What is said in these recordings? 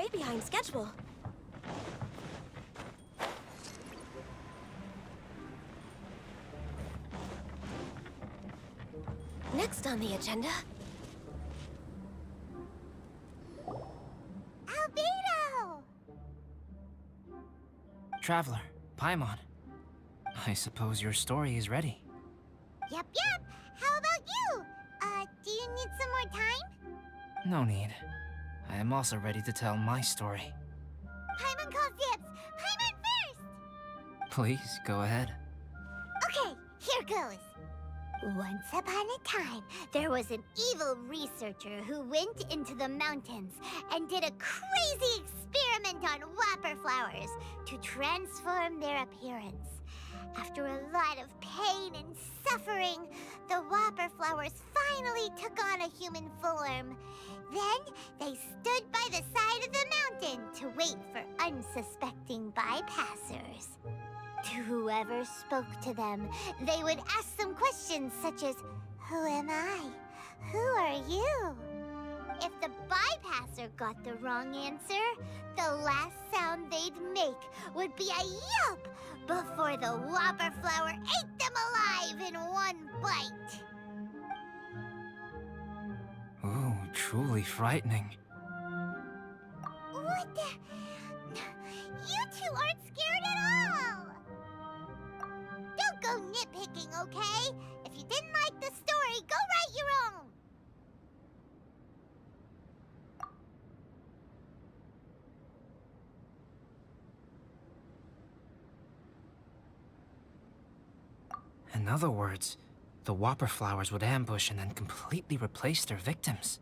way behind schedule. Next on the agenda... Albedo! Traveler, Paimon. I suppose your story is ready. Yep. How about you? Do you need some more time? No need. I am also ready to tell my story. Paimon calls dibs! Paimon first! Please, go ahead. Okay, here goes. Once upon a time, there was an evil researcher who went into the mountains and did a crazy experiment on whopper flowers to transform their appearance. After a lot of pain and suffering, the whopper flowers finally took on a human form. Then they stood by the side of the mountain to wait for unsuspecting bypassers. To whoever spoke to them, they would ask some questions such as, "Who am I? Who are you?" If the bypasser got the wrong answer, the last sound they'd make would be a yelp before the whopper flower ate them alive in one bite. Ooh, truly frightening. What the? You two aren't scared at all! Don't go nitpicking, okay? If you didn't like the story, go write your own! In other words, the whopper flowers would ambush and then completely replace their victims.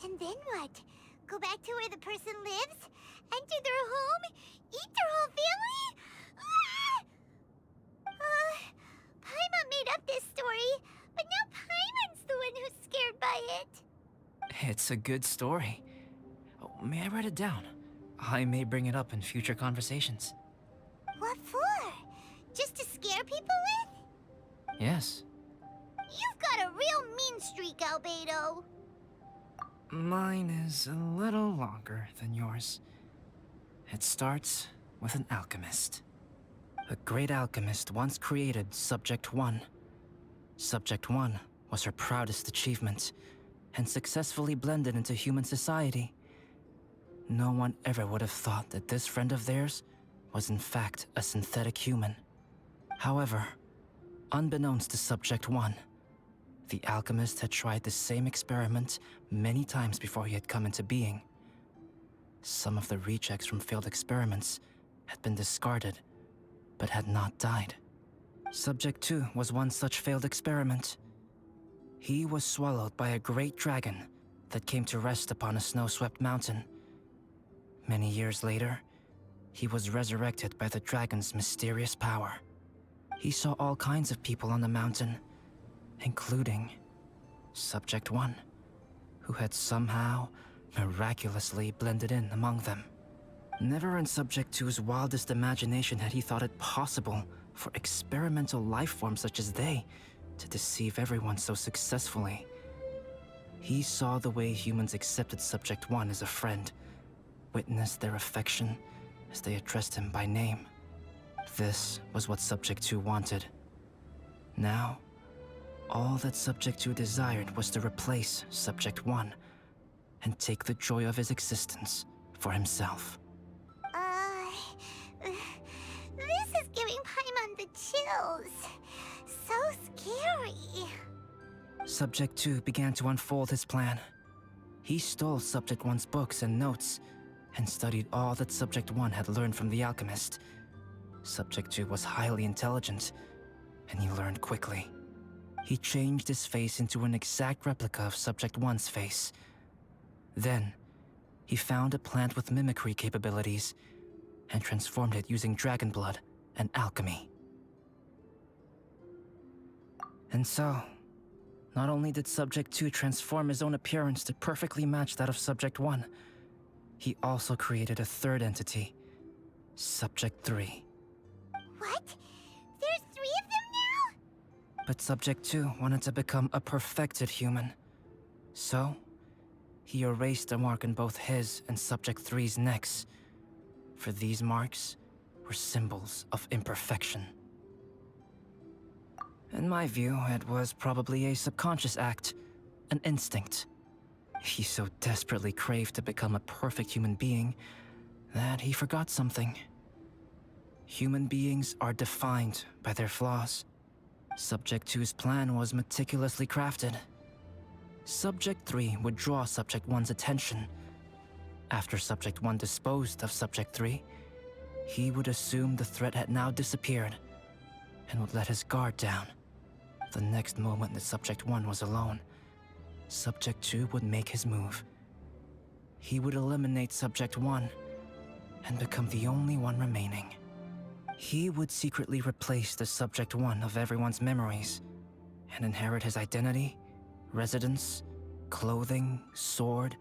And then what? Go back to where the person lives? Enter their home? Eat their whole family? Paimon made up this story, but now Paimon's the one who's scared by it. It's a good story. Oh, may I write it down? I may bring it up in future conversations. What for? Just to scare people with? Yes. You've got a real mean streak, Albedo. Mine is a little longer than yours. It starts with an alchemist. A great alchemist once created Subject 1. Subject 1 was her proudest achievement, and successfully blended into human society. No one ever would have thought that this friend of theirs was in fact a synthetic human. However, unbeknownst to Subject 1, the alchemist had tried the same experiment many times before he had come into being. Some of the rejects from failed experiments had been discarded, but had not died. Subject 2 was one such failed experiment. He was swallowed by a great dragon that came to rest upon a snow-swept mountain. Many years later, he was resurrected by the dragon's mysterious power. He saw all kinds of people on the mountain, including Subject 1, who had somehow miraculously blended in among them. Never in Subject 2's wildest imagination had he thought it possible for experimental life forms such as they to deceive everyone so successfully. He saw the way humans accepted Subject 1 as a friend, witnessed their affection as they addressed him by name. This was what Subject 2 wanted. Now, all that Subject 2 desired was to replace Subject 1 and take the joy of his existence for himself. This is giving Paimon the chills. So scary. Subject 2 began to unfold his plan. He stole Subject 1's books and notes and studied all that Subject 1 had learned from the alchemist. Subject 2 was highly intelligent, and he learned quickly. He changed his face into an exact replica of Subject 1's face. Then, he found a plant with mimicry capabilities and transformed it using dragon blood and alchemy. And so, not only did Subject 2 transform his own appearance to perfectly match that of Subject 1, he also created a third entity, Subject 3. What? There's 3 of them now? But Subject 2 wanted to become a perfected human. So, he erased a mark in both his and Subject 3's necks. For these marks were symbols of imperfection. In my view, it was probably a subconscious act, an instinct. He so desperately craved to become a perfect human being that he forgot something. Human beings are defined by their flaws. Subject 2's plan was meticulously crafted. Subject 3 would draw Subject 1's attention. After Subject 1 disposed of Subject 3, he would assume the threat had now disappeared and would let his guard down. The next moment that Subject 1 was alone, Subject 2 would make his move. He would eliminate Subject 1 and become the only one remaining. He would secretly replace the Subject 1 of everyone's memories and inherit his identity, residence, clothing, sword,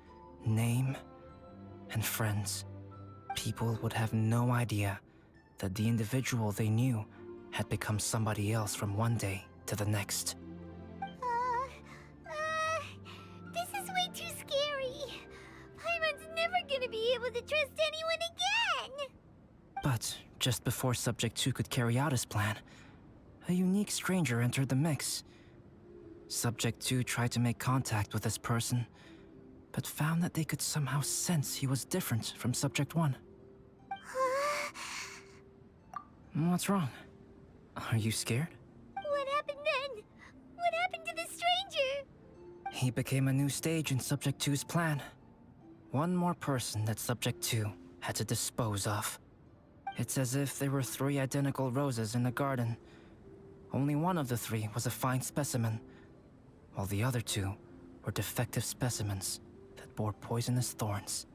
name, and friends. People would have no idea that the individual they knew had become somebody else from one day to the next. This is way too scary. Paimon's never gonna be able to trust anyone again. But just before Subject 2 could carry out his plan, a unique stranger entered the mix. Subject 2 tried to make contact with this person, but found that they could somehow sense he was different from Subject 1. What's wrong? Are you scared? What happened then? What happened to the stranger? He became a new stage in Subject 2's plan. One more person that Subject 2 had to dispose of. It's as if there were 3 identical roses in a garden. Only one of the 3 was a fine specimen, while the other 2 were defective specimens that bore poisonous thorns.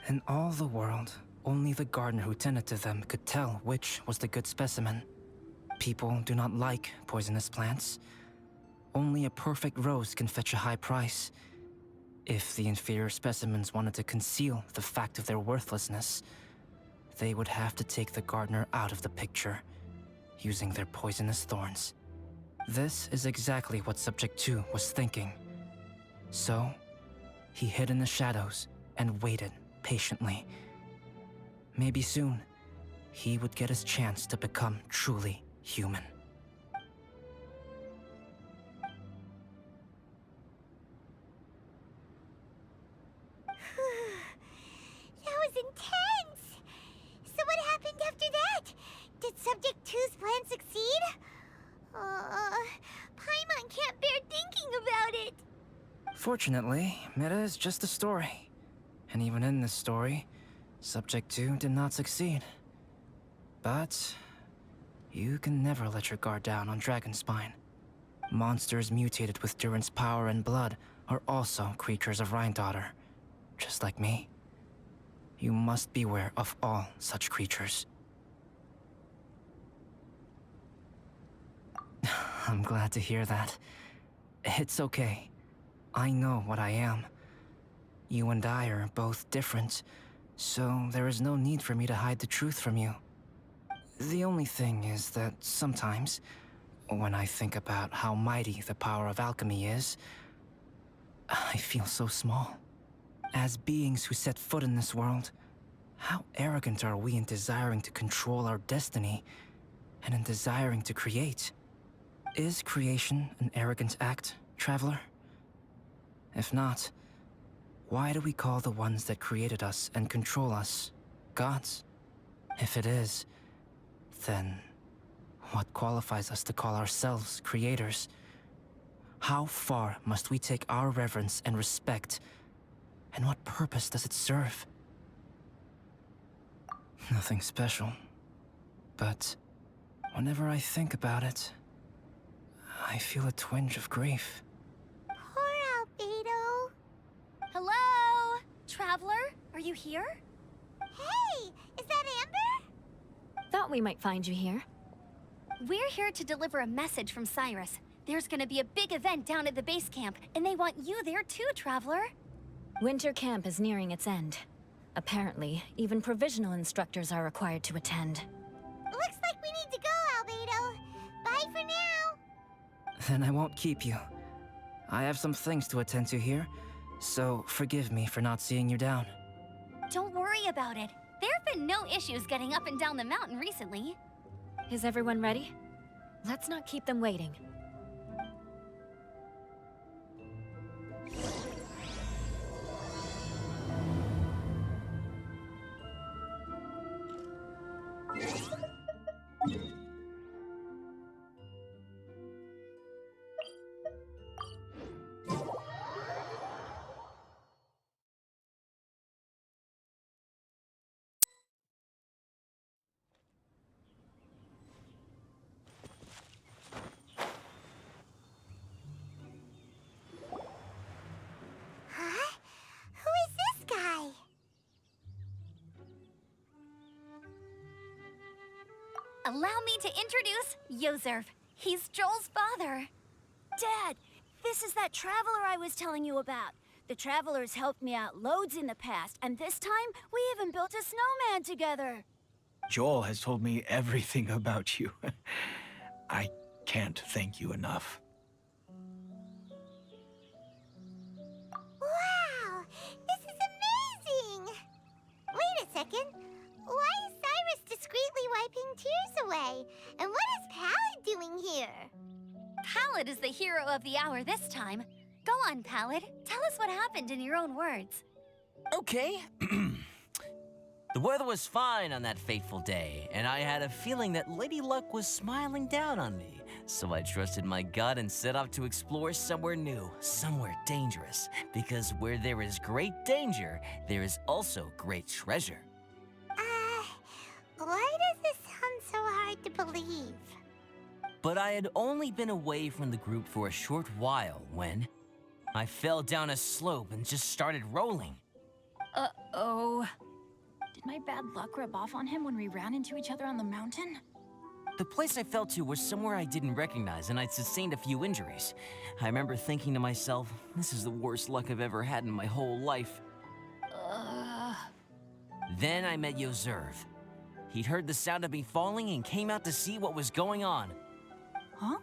In all the world, only the gardener who tended to them could tell which was the good specimen. People do not like poisonous plants. Only a perfect rose can fetch a high price. If the inferior specimens wanted to conceal the fact of their worthlessness, they would have to take the gardener out of the picture, using their poisonous thorns. This is exactly what Subject 2 was thinking. So, he hid in the shadows and waited patiently. Maybe soon, he would get his chance to become truly human. That was intense! So what happened after that? Did Subject 2's plan succeed? Paimon can't bear thinking about it. Fortunately, it is just a story. And even in this story, Subject 2 did not succeed. But you can never let your guard down on Dragonspine. Monsters mutated with Durin's power and blood are also creatures of Rhine-Daughter, just like me. You must beware of all such creatures. I'm glad to hear that. It's okay. I know what I am. You and I are both different, so there is no need for me to hide the truth from you. The only thing is that sometimes, when I think about how mighty the power of alchemy is, I feel so small. As beings who set foot in this world, how arrogant are we in desiring to control our destiny and in desiring to create? Is creation an arrogant act, traveler? If not, why do we call the ones that created us and control us gods? If it is, then what qualifies us to call ourselves creators? How far must we take our reverence and respect, and what purpose does it serve? Nothing special, but whenever I think about it, I feel a twinge of grief. Poor Albedo. Hello? Traveler, are you here? Hey, is that Amber? Thought we might find you here. We're here to deliver a message from Cyrus. There's gonna be a big event down at the base camp, and they want you there too, Traveler. Winter camp is nearing its end. Apparently, even provisional instructors are required to attend. Looks like we need to go, Albedo. Bye for now. Then I won't keep you. I have some things to attend to here, So, forgive me for not seeing you down. Don't worry about it. There have been no issues getting up and down the mountain recently. Is everyone ready? Let's not keep them waiting. Huh? Who is this guy? Allow me to introduce Yozerv. He's Joel's father. Dad, this is that traveler I was telling you about. The traveler's helped me out loads in the past, and this time we even built a snowman together. Joel has told me everything about you. I can't thank you enough. Wow, this is amazing! Wait a second. Why is Cyrus discreetly wiping tears away? And what is Pallet doing here? Pallet is the hero of the hour this time. Go on, Pallet. Tell us what happened in your own words. Okay. The weather was fine on that fateful day, and I had a feeling that Lady Luck was smiling down on me. So I trusted my gut and set off to explore somewhere new, somewhere dangerous. Because where there is great danger, there is also great treasure. Why does this sound so hard to believe? But I had only been away from the group for a short while when I fell down a slope and just started rolling. Uh-oh. Did my bad luck rub off on him when we ran into each other on the mountain? The place I fell to was somewhere I didn't recognize, and I'd sustained a few injuries. I remember thinking to myself, this is the worst luck I've ever had in my whole life. Then I met Yozerv. He'd heard the sound of me falling and came out to see what was going on. Huh?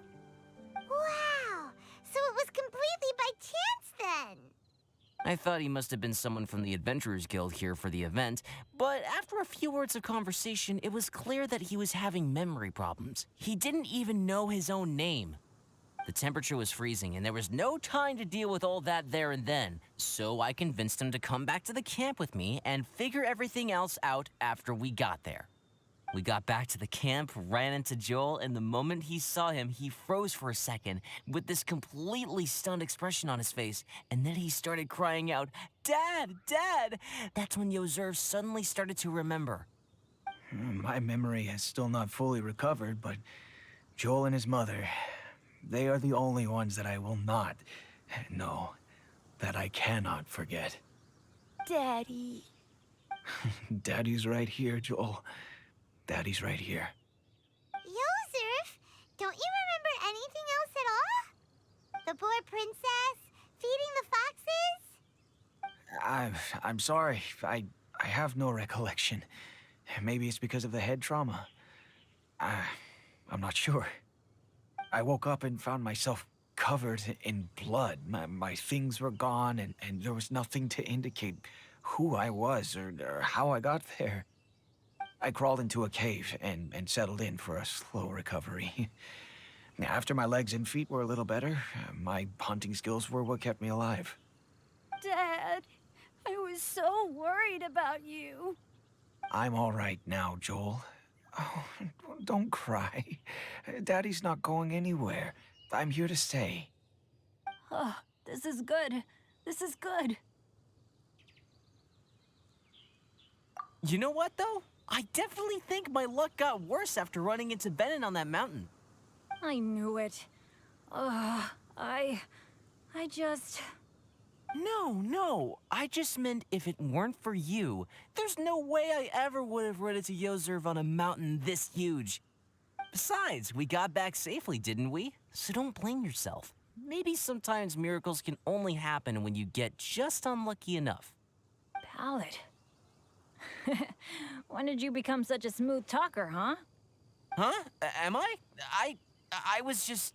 Wow, so it was completely by chance then. I thought he must have been someone from the Adventurers Guild here for the event, but after a few words of conversation, it was clear that he was having memory problems. He didn't even know his own name. The temperature was freezing, and there was no time to deal with all that there and then, so I convinced him to come back to the camp with me and figure everything else out after we got there. We got back to the camp, ran into Joel, and the moment he saw him, he froze for a second with this completely stunned expression on his face, and then he started crying out, "Dad! Dad!" That's when Yozerv suddenly started to remember. My memory has still not fully recovered, but Joel and his mother, they are the only ones that I will not, no, that I cannot forget. Daddy. Daddy's right here, Joel. Daddy's right here. Yozerf, don't you remember anything else at all? The poor princess, feeding the foxes? I'm sorry. I have no recollection. Maybe it's because of the head trauma. I'm not sure. I woke up and found myself covered in blood. My things were gone, and there was nothing to indicate who I was or how I got there. I crawled into a cave and settled in for a slow recovery. After my legs and feet were a little better, my hunting skills were what kept me alive. Dad, I was so worried about you. I'm all right now, Joel. Oh, don't cry. Daddy's not going anywhere. I'm here to stay. Oh, this is good. This is good. You know what, though? I definitely think my luck got worse after running into Benin on that mountain. I knew it. I just... No. I just meant if it weren't for you, there's no way I ever would have run into Yozerv on a mountain this huge. Besides, we got back safely, didn't we? So don't blame yourself. Maybe sometimes miracles can only happen when you get just unlucky enough. Pallet. When did you become such a smooth talker, huh? Huh? Am I? I was just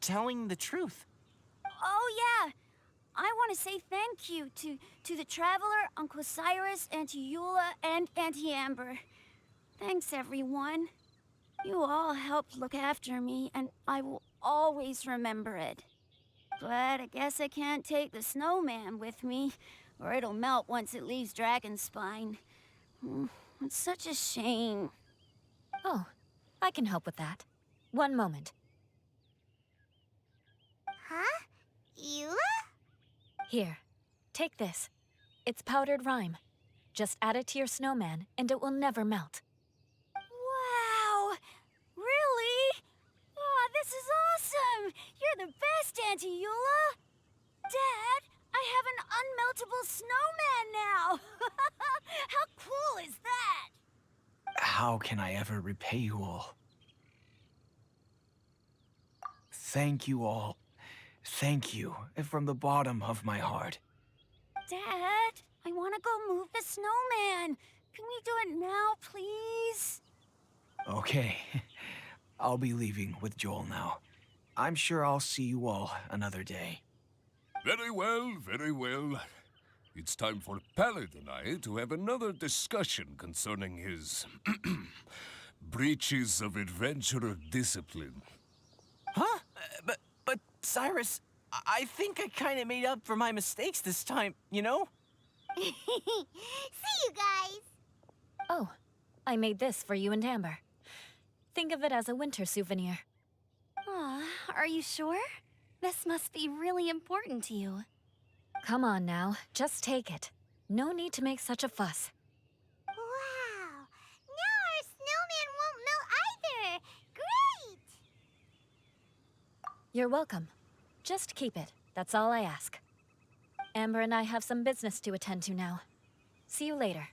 telling the truth. Oh, yeah. I want to say thank you to the Traveler, Uncle Cyrus, Auntie Eula, and Auntie Amber. Thanks, everyone. You all helped look after me, and I will always remember it. But I guess I can't take the snowman with me, or it'll melt once it leaves Dragonspine. It's such a shame. Oh, I can help with that. One moment. Huh? Eula? Here, take this. It's powdered rime. Just add it to your snowman, and it will never melt. Wow! Really? Oh, this is awesome! You're the best, Auntie Eula! Dad, I have an unmeltable snowman now! How cool is that? How can I ever repay you all? Thank you all. Thank you from the bottom of my heart. Dad, I want to go move the snowman. Can we do it now, please? Okay. I'll be leaving with Joel now. I'm sure I'll see you all another day. Very well, very well. It's time for Pallet and I to have another discussion concerning his breaches of adventurer discipline. Huh? But Cyrus, I think I kind of made up for my mistakes this time, you know? See you guys! Oh, I made this for you and Amber. Think of it as a winter souvenir. Aw, are you sure? This must be really important to you. Come on now, just take it. No need to make such a fuss. Wow! Now our snowman won't melt either! Great! You're welcome. Just keep it. That's all I ask. Amber and I have some business to attend to now. See you later.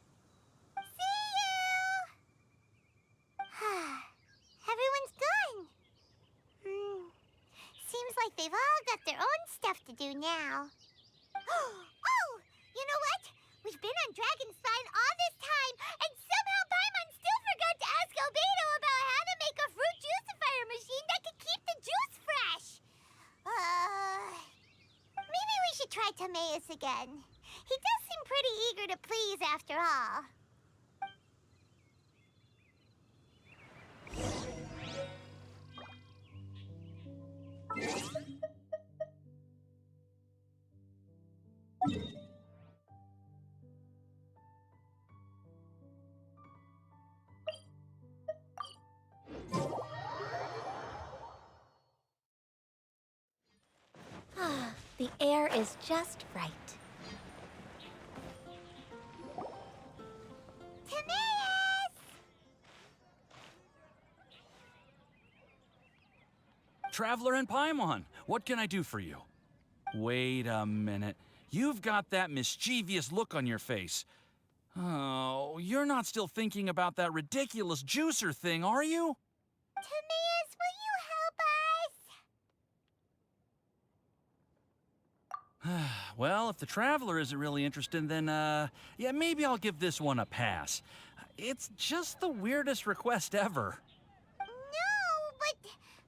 See you! Everyone's gone. Seems like they've all got their own stuff to do now. Oh! You know what? We've been on Dragonspine all this time, and somehow Paimon still forgot to ask Albedo about how to make a fruit juicifier machine that could keep the juice fresh. Maybe we should try Timaeus again. He does seem pretty eager to please after all. The air is just right. Timaeus! Traveler and Paimon, what can I do for you? Wait a minute. You've got that mischievous look on your face. Oh, you're not still thinking about that ridiculous juicer thing, are you? Timaeus, will you help us? Well, if the Traveler isn't really interested, then, yeah, maybe I'll give this one a pass. It's just the weirdest request ever. No, but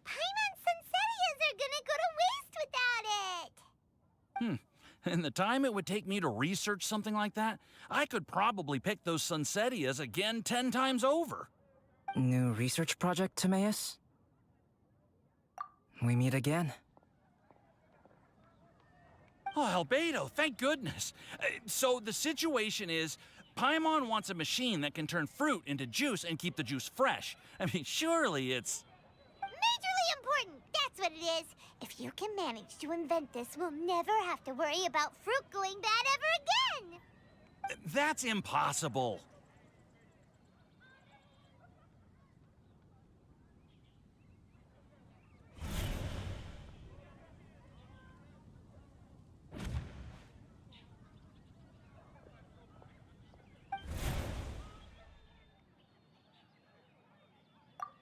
Paimon's Sunsettias are gonna go to waste without it. And the time it would take me to research something like that, I could probably pick those Sunsettias again 10 times over. New research project, Timaeus? We meet again. Oh, Albedo, thank goodness. So the situation is, Paimon wants a machine that can turn fruit into juice and keep the juice fresh. I mean, surely it's... Majorly important, that's what it is. If you can manage to invent this, we'll never have to worry about fruit going bad ever again. That's impossible.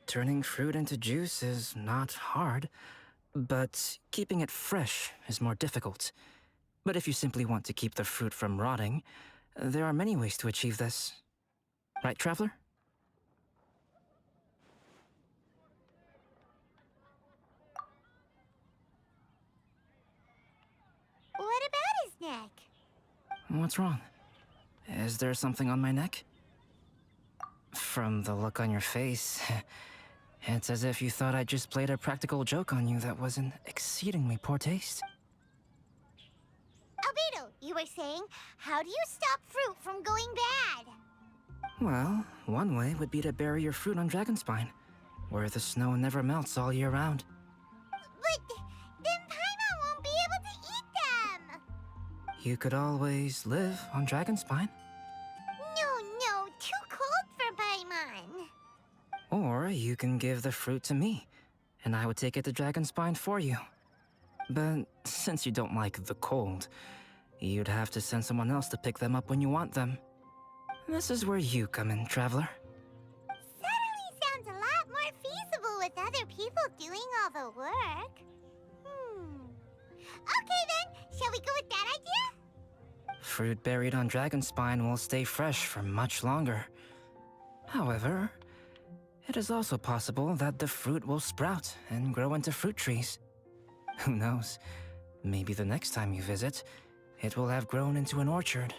Turning fruit into juice is not hard, but keeping it fresh is more difficult. But if you simply want to keep the fruit from rotting, there are many ways to achieve this. Right, Traveler? What about What's wrong? Is there something on my neck? From the look on your face, it's as if you thought I just played a practical joke on you that was in exceedingly poor taste. Albedo, you were saying, how do you stop fruit from going bad? Well, one way would be to bury your fruit on Dragonspine, where the snow never melts all year round. But then Paimon won't be able to eat them! You could always live on Dragonspine. No, too cold for Paimon. Or you can give the fruit to me, and I would take it to Dragonspine for you. But since you don't like the cold, you'd have to send someone else to pick them up when you want them. This is where you come in, Traveler. Suddenly sounds a lot more feasible with other people doing all the work. Okay then, shall we go with that idea? Fruit buried on Dragonspine will stay fresh for much longer. However, it is also possible that the fruit will sprout and grow into fruit trees. Who knows? Maybe the next time you visit, it will have grown into an orchard.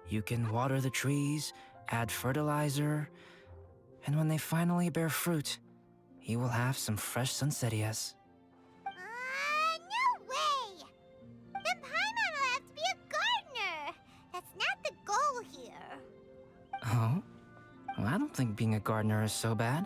You can water the trees, add fertilizer, and when they finally bear fruit, you will have some fresh sunsettias. No way! Then Paimon will have to be a gardener. That's not the goal here. Oh? Well, I don't think being a gardener is so bad.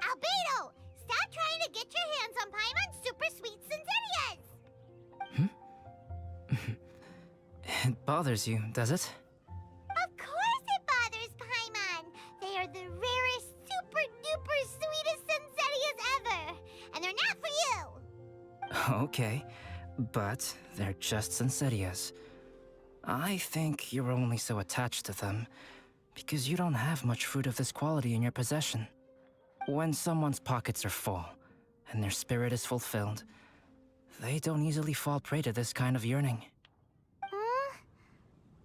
Albedo! Stop trying to get your hands on Paimon's super sweet Sensitias! It bothers you, does it? Of course it bothers Paimon! They are the rarest, super duper sweetest Sensitias ever! And they're not for you! Okay, but they're just Sensettias. I think you're only so attached to them because you don't have much fruit of this quality in your possession. When someone's pockets are full and their spirit is fulfilled, they don't easily fall prey to this kind of yearning.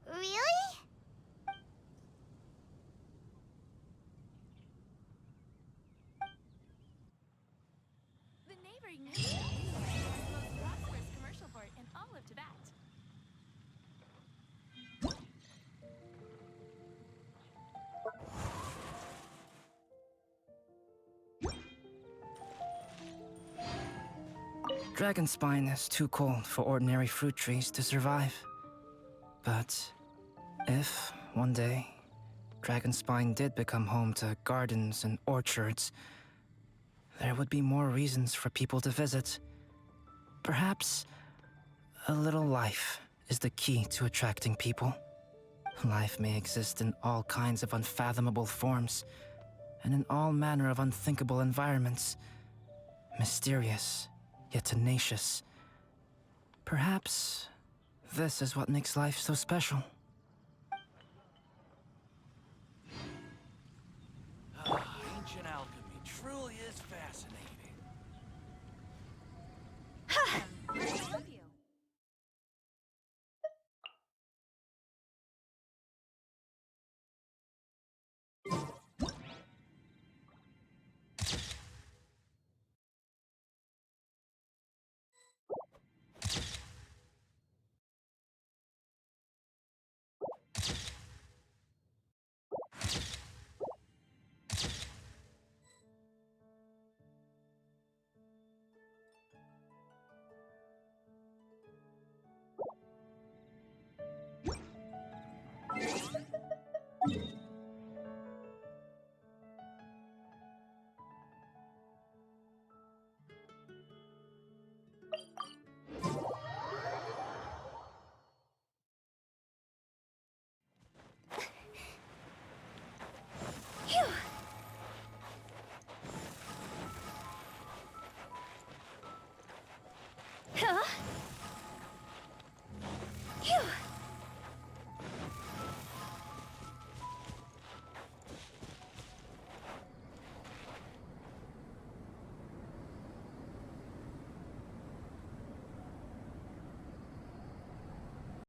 Really? The neighboring nation is the most prosperous commercial port in all of Tibet. Dragonspine is too cold for ordinary fruit trees to survive. But if, one day, Dragonspine did become home to gardens and orchards, there would be more reasons for people to visit. Perhaps a little life is the key to attracting people. Life may exist in all kinds of unfathomable forms, and in all manner of unthinkable environments. Mysterious, yet tenacious. Perhaps this is what makes life so special. Ancient alchemy truly is fascinating. I love you.